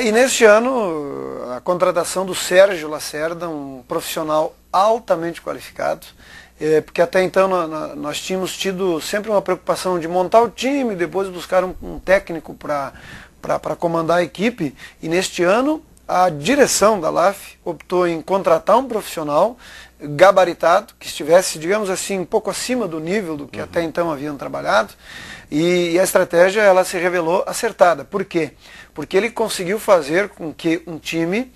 E neste ano, a contratação do Sérgio Lacerda, um profissional altamente qualificado, porque até então nós tínhamos tido sempre uma preocupação de montar o time, depois buscar um técnico para comandar a equipe, e neste ano a direção da LAF optou em contratar um profissional gabaritado, que estivesse, digamos assim, um pouco acima do nível do que até então haviam trabalhado, e a estratégia ela se revelou acertada. Por quê? Porque ele conseguiu fazer com que um time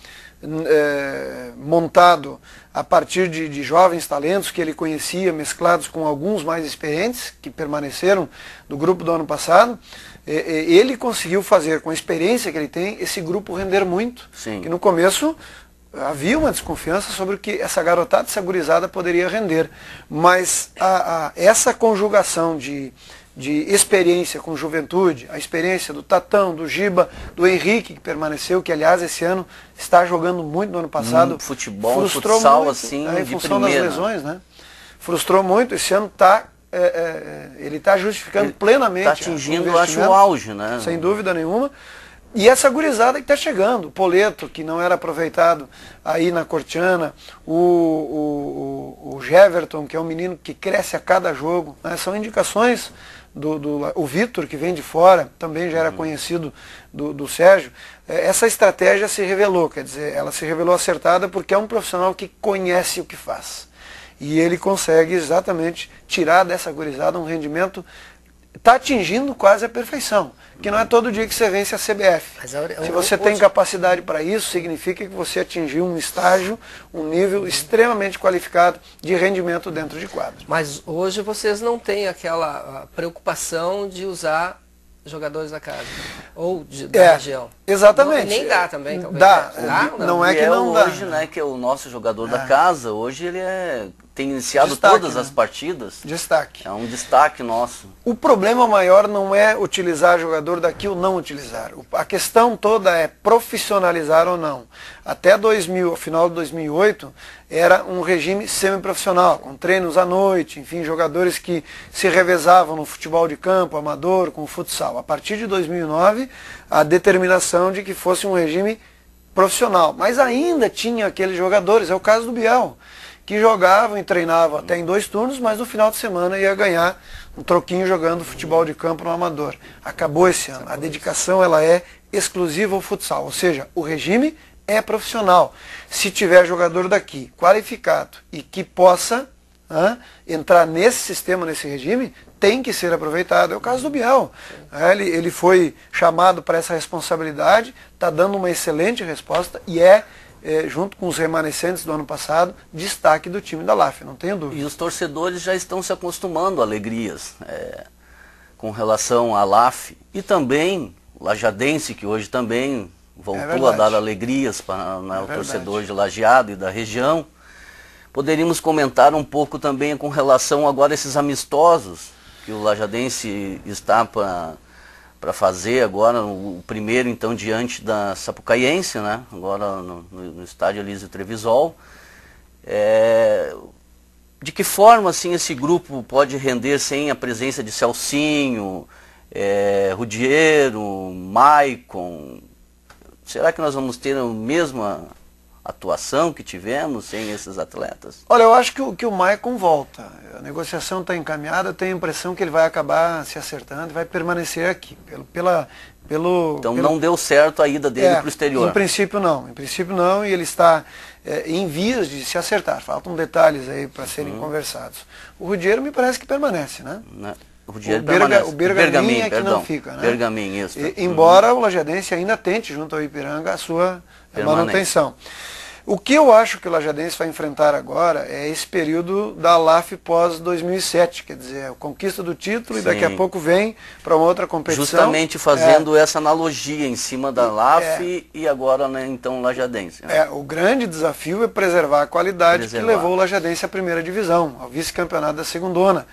montado a partir de jovens talentos que ele conhecia, mesclados com alguns mais experientes, que permaneceram do grupo do ano passado, ele conseguiu fazer, com a experiência que ele tem, esse grupo render muito. Sim. Que no começo havia uma desconfiança sobre o que essa garotada, essa gurizada poderia render. Mas essa conjugação de experiência com juventude, a experiência do Tatão, do Giba, do Henrique, que permaneceu, que aliás esse ano está jogando muito no ano passado. Futebol, futsal, muito, assim, em de função primeira. das lesões, né? Frustrou muito, esse ano está ele está justificando plenamente. Está atingindo, eu acho, o auge, né? Sem dúvida nenhuma. E essa gurizada que está chegando, o Poleto, que não era aproveitado aí na Cortiana, o Jeverton, que é um menino que cresce a cada jogo, né? São indicações o Vitor, que vem de fora, também já era conhecido do Sérgio. Essa estratégia se revelou, quer dizer, ela se revelou acertada porque é um profissional que conhece o que faz. E ele consegue exatamente tirar dessa gurizada um rendimento, está atingindo quase a perfeição. Que não é todo dia que você vence a CBF. Se você tem capacidade para isso, significa que você atingiu um estágio, um nível extremamente qualificado de rendimento dentro de quadro. Mas hoje vocês não têm aquela preocupação de usar jogadores da casa ou da região. Exatamente. Nem dá também, talvez. Dá. Não? Não é que não dá. Hoje, né, que é o nosso jogador da casa, hoje ele tem iniciado destaque, todas né? as partidas. Destaque. É um destaque nosso. O problema maior não é utilizar jogador daqui ou não utilizar. A questão toda é profissionalizar ou não. Até ao final de 2008, era um regime semiprofissional, com treinos à noite, enfim, jogadores que se revezavam no futebol de campo, amador, com o futsal. A partir de 2009, a determinação de que fosse um regime profissional. Mas ainda tinha aqueles jogadores, é o caso do Biel, que jogavam e treinavam até em 2 turnos, mas no final de semana ia ganhar um troquinho jogando futebol de campo no amador. Acabou esse ano. A dedicação ela é exclusiva ao futsal, ou seja, o regime é profissional. Se tiver jogador daqui qualificado e que possa entrar nesse sistema, nesse regime, tem que ser aproveitado. É o caso do Biel. Ele foi chamado para essa responsabilidade, está dando uma excelente resposta e junto com os remanescentes do ano passado, destaque do time da LAF, não tenho dúvida. E os torcedores já estão se acostumando a alegrias com relação à LAF e também o lajadense, que hoje também voltou a dar alegrias para o torcedor de Lajeado e da região. Poderíamos comentar um pouco também com relação agora a esses amistosos que o lajadense está para fazer agora, o primeiro então diante da Sapucaiense, né? Agora no estádio Elísio Trevisol. De que forma assim esse grupo pode render sem a presença de Celcinho, Rudiero, Maicon? Será que nós vamos ter a mesma atuação que tivemos sem esses atletas? Olha, eu acho que o Maicon volta. A negociação está encaminhada, eu tenho a impressão que ele vai acabar se acertando e vai permanecer aqui. Então não deu certo a ida dele para o exterior? Em princípio não, e ele está em vias de se acertar. Faltam detalhes aí para serem conversados. O Rudiero me parece que permanece, né? O Bergamin o Bergamin é que não fica, né? Bergamin, isso. Embora o Lajadense ainda tente, junto ao Ipiranga, a sua manutenção. O que eu acho que o Lajadense vai enfrentar agora é esse período da LAF pós-2007, quer dizer, a conquista do título e daqui a pouco vem para uma outra competição. Justamente fazendo essa analogia em cima da LAF e agora, né, então, o Lajadense. Né? O grande desafio é preservar a qualidade que levou o Lajadense à primeira divisão, ao vice-campeonato da segundona.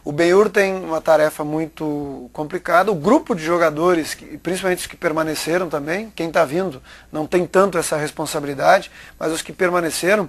O Benhur tem uma tarefa muito complicada, o grupo de jogadores, principalmente os que permaneceram também, quem está vindo não tem tanto essa responsabilidade, mas os que permaneceram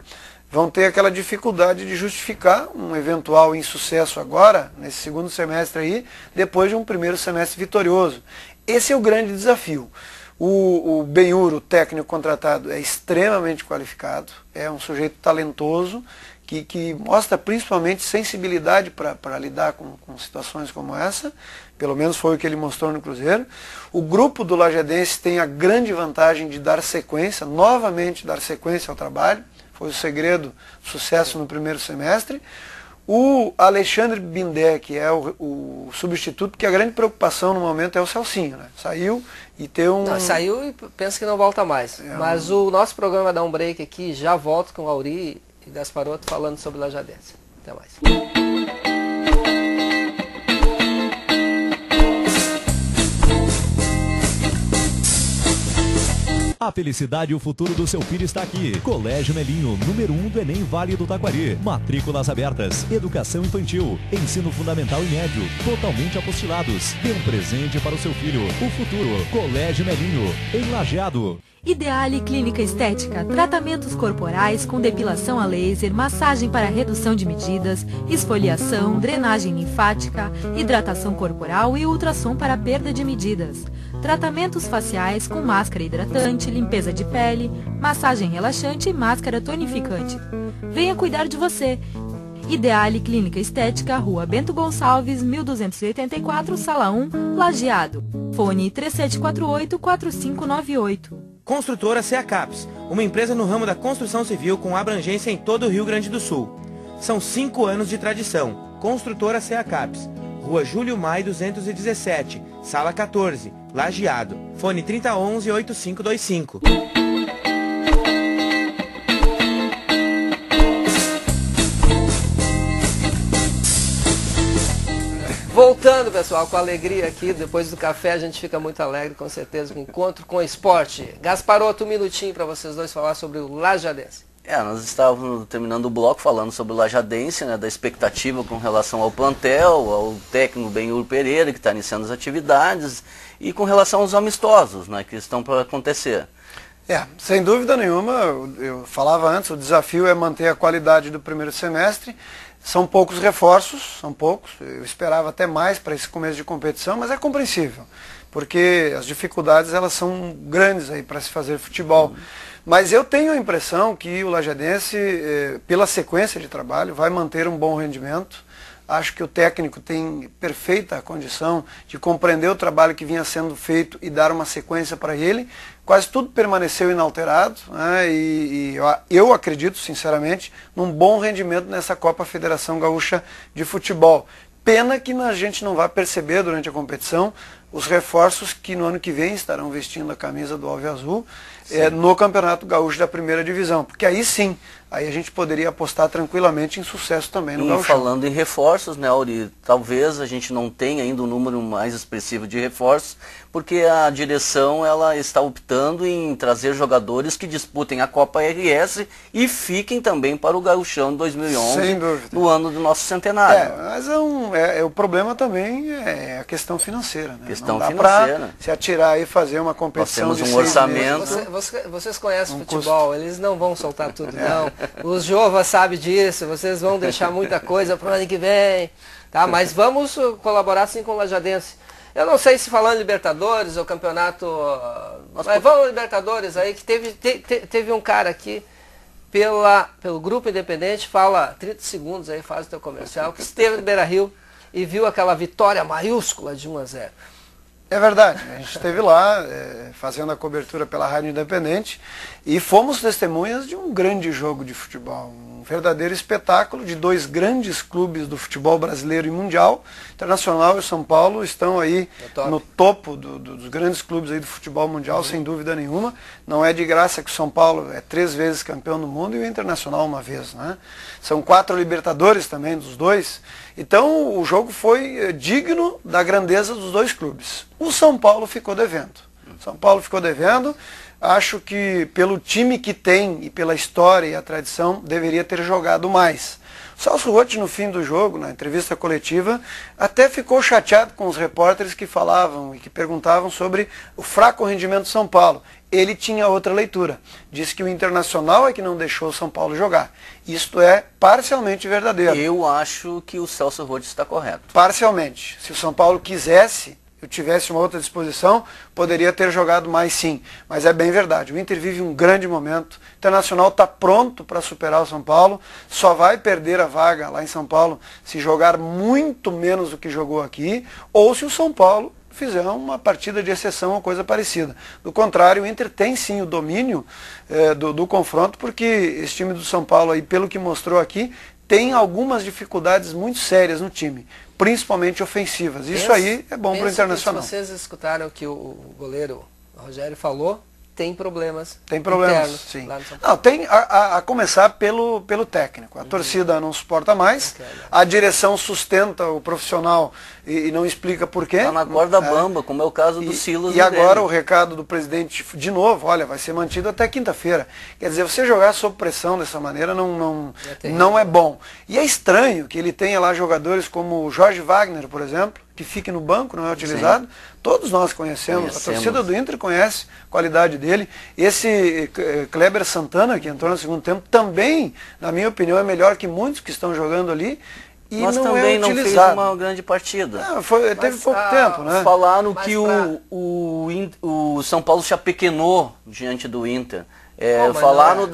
vão ter aquela dificuldade de justificar um eventual insucesso agora, nesse segundo semestre aí, depois de um primeiro semestre vitorioso. Esse é o grande desafio. O Benhur, o técnico contratado, é extremamente qualificado, é um sujeito talentoso, que mostra principalmente sensibilidade para lidar com situações como essa, pelo menos foi o que ele mostrou no Cruzeiro. O grupo do Lajadense tem a grande vantagem de dar sequência, novamente dar sequência ao trabalho, foi o segredo do sucesso no primeiro semestre. O Alexandre Bindé, que é o substituto, porque a grande preocupação no momento é o Celcinho, né? Saiu e tem um... Não, saiu e pensa que não volta mais. Mas o nosso programa vai dar um break aqui, já volto com o Auri e Gasparotto falando sobre Lajadense. Até mais. A felicidade e o futuro do seu filho está aqui. Colégio Melinho, número 1 do Enem Vale do Taquari. Matrículas abertas. Educação infantil. Ensino fundamental e médio. Totalmente apostilados. Dê um presente para o seu filho. O futuro. Colégio Melinho, em Lajeado. Ideale Clínica Estética, tratamentos corporais com depilação a laser, massagem para redução de medidas, esfoliação, drenagem linfática, hidratação corporal e ultrassom para perda de medidas. Tratamentos faciais com máscara hidratante, limpeza de pele, massagem relaxante e máscara tonificante. Venha cuidar de você. Ideale Clínica Estética, Rua Bento Gonçalves, 1284, Sala 1, Lajeado. Fone 3748-4598. Construtora CEACAPS, uma empresa no ramo da construção civil com abrangência em todo o Rio Grande do Sul. São 5 anos de tradição. Construtora CEACAPS, Rua Júlio Maia 217, Sala 14, Lajeado. Fone 3011-8525. Voltando, pessoal, com alegria aqui, depois do café a gente fica muito alegre, com certeza, com o encontro com o esporte. Gasparotto, um minutinho para vocês dois falar sobre o Lajadense. Nós estávamos terminando o bloco falando sobre o Lajadense, né, da expectativa com relação ao plantel, ao técnico Benhur Pereira, que está iniciando as atividades, e com relação aos amistosos, né, que estão para acontecer. Sem dúvida nenhuma, eu falava antes, o desafio é manter a qualidade do primeiro semestre. São poucos reforços, são poucos, eu esperava até mais para esse começo de competição, mas é compreensível, porque as dificuldades elas são grandes aí para se fazer futebol. Mas eu tenho a impressão que o Lajadense, pela sequência de trabalho, vai manter um bom rendimento. Acho que o técnico tem perfeita condição de compreender o trabalho que vinha sendo feito e dar uma sequência para ele. Quase tudo permaneceu inalterado, né? E eu acredito, sinceramente, num bom rendimento nessa Copa Federação Gaúcha de Futebol. Pena que a gente não vai perceber durante a competição os reforços que no ano que vem estarão vestindo a camisa do Alviazul no Campeonato Gaúcho da Primeira Divisão. Porque aí sim, aí a gente poderia apostar tranquilamente em sucesso também no Gaúcho. Falando em reforços, né, Auri, talvez a gente não tenha ainda um número mais expressivo de reforços, porque a direção ela está optando em trazer jogadores que disputem a Copa RS e fiquem também para o Gaúchão de 2011, sem dúvida, no ano do nosso centenário. Mas o problema também é a questão financeira, né? Questão não dá financeira. Se atirar e fazer uma competição. Nós temos um orçamento. Vocês conhecem futebol, eles não vão soltar tudo, não. Os Jovas sabem disso, vocês vão deixar muita coisa para o ano que vem. Tá? Mas vamos colaborar sim com o Lajadense. Eu não sei se falando Libertadores ou campeonato... Mas vamos Libertadores aí, que teve um cara aqui pelo Grupo Independente, fala 30 segundos aí, faz o teu comercial, que esteve no Beira-Rio e viu aquela vitória maiúscula de 1-0. É verdade, a gente esteve lá fazendo a cobertura pela Rádio Independente e fomos testemunhas de um grande jogo de futebol, um verdadeiro espetáculo de dois grandes clubes do futebol brasileiro e mundial. Internacional e São Paulo estão aí no topo dos grandes clubes aí do futebol mundial, sem dúvida nenhuma. Não é de graça que o São Paulo é 3 vezes campeão do mundo e o Internacional uma vez, né? São 4 Libertadores também dos dois. Então o jogo foi digno da grandeza dos dois clubes. O São Paulo ficou devendo. São Paulo ficou devendo. Acho que pelo time que tem e pela história e a tradição, deveria ter jogado mais. O Celso Roth, no fim do jogo, na entrevista coletiva, até ficou chateado com os repórteres que falavam e que perguntavam sobre o fraco rendimento do São Paulo. Ele tinha outra leitura. Disse que o Internacional é que não deixou o São Paulo jogar. Isto é parcialmente verdadeiro. Eu acho que o Celso Roth está correto. Parcialmente. Se o São Paulo quisesse eu tivesse uma outra disposição, poderia ter jogado mais sim. Mas é bem verdade, o Inter vive um grande momento, o Internacional está pronto para superar o São Paulo, só vai perder a vaga lá em São Paulo se jogar muito menos do que jogou aqui, ou se o São Paulo fizer uma partida de exceção ou coisa parecida. Do contrário, o Inter tem sim o domínio do confronto, porque esse time do São Paulo, aí, pelo que mostrou aqui, tem algumas dificuldades muito sérias no time, principalmente ofensivas. Isso aí é bom para o Internacional. Se vocês escutaram o que o goleiro Rogério falou, tem problemas. Tem problemas, internos, sim. lá no São Paulo. Não, tem a começar pelo técnico. A torcida não suporta mais, a direção sustenta o profissional e não explica por quê. Está na corda bamba, como é o caso do Silas. E agora o recado do presidente, de novo, olha, vai ser mantido até quinta-feira. Quer dizer, você jogar sob pressão dessa maneira não é bom. E é estranho que ele tenha lá jogadores como o Jorge Wagner, por exemplo, que fique no banco, não é utilizado. Sim. Todos nós conhecemos, a torcida do Inter conhece a qualidade dele. Esse Kleber Santana, que entrou no segundo tempo, também, na minha opinião, é melhor que muitos que estão jogando ali. E mas não também é não utilizado. Fez uma grande partida. Teve pouco tempo, né? Falaram que o São Paulo se apequenou diante do Inter. Falaram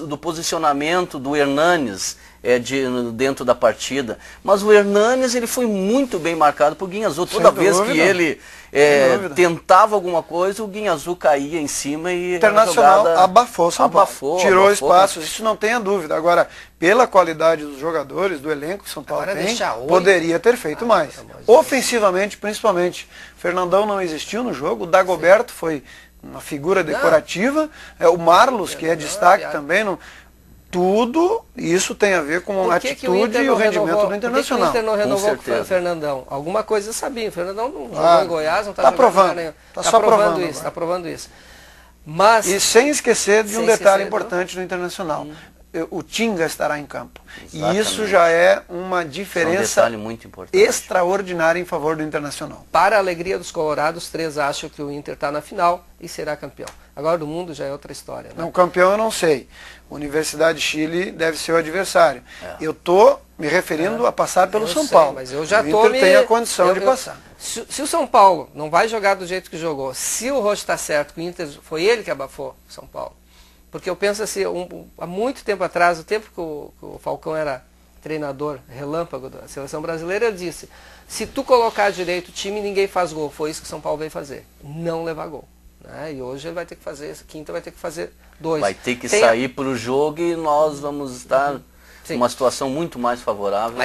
do posicionamento do Hernanes dentro da partida. Mas o Hernanes ele foi muito bem marcado por Guinhazu. Toda vez que ele tentava alguma coisa, o Guinhazu caía em cima e Internacional abafou São Paulo. Tirou espaços, isso não tenha dúvida. Agora, pela qualidade dos jogadores, do elenco que São Paulo tem, poderia ter feito mais. Ofensivamente, principalmente. Fernandão não existiu no jogo, o Dagoberto foi uma figura decorativa, o Marlos, que é destaque também, tudo isso tem a ver com a atitude e o rendimento do Internacional. Por que o Inter não renovou com o Fernandão? Alguma coisa eu sabia, o Fernandão não jogou em Goiás, não está provando, está provando isso. Mas, e sem esquecer de um detalhe importante do Internacional. O Tinga estará em campo. Exatamente. E isso já é uma diferença muito extraordinária em favor do Internacional. Para a alegria dos colorados, 3 acham que o Inter está na final e será campeão. Agora do mundo já é outra história. Né? Não, campeão eu não sei. Universidade de Chile deve ser o adversário. Eu estou me referindo a passar pelo São Paulo. Mas eu já o Inter tem a condição de passar. Se o São Paulo não vai jogar do jeito que jogou, se o Rocha está certo, que o Inter foi ele que abafou o São Paulo. Porque eu penso assim, há muito tempo atrás, o tempo que o Falcão era treinador relâmpago da seleção brasileira, eu disse, se tu colocar direito o time, ninguém faz gol. Foi isso que o São Paulo veio fazer, não levar gol. Né? E hoje ele vai ter que fazer, quinta vai ter que fazer 2. Vai ter que sair para o jogo e nós vamos estar numa situação muito mais favorável.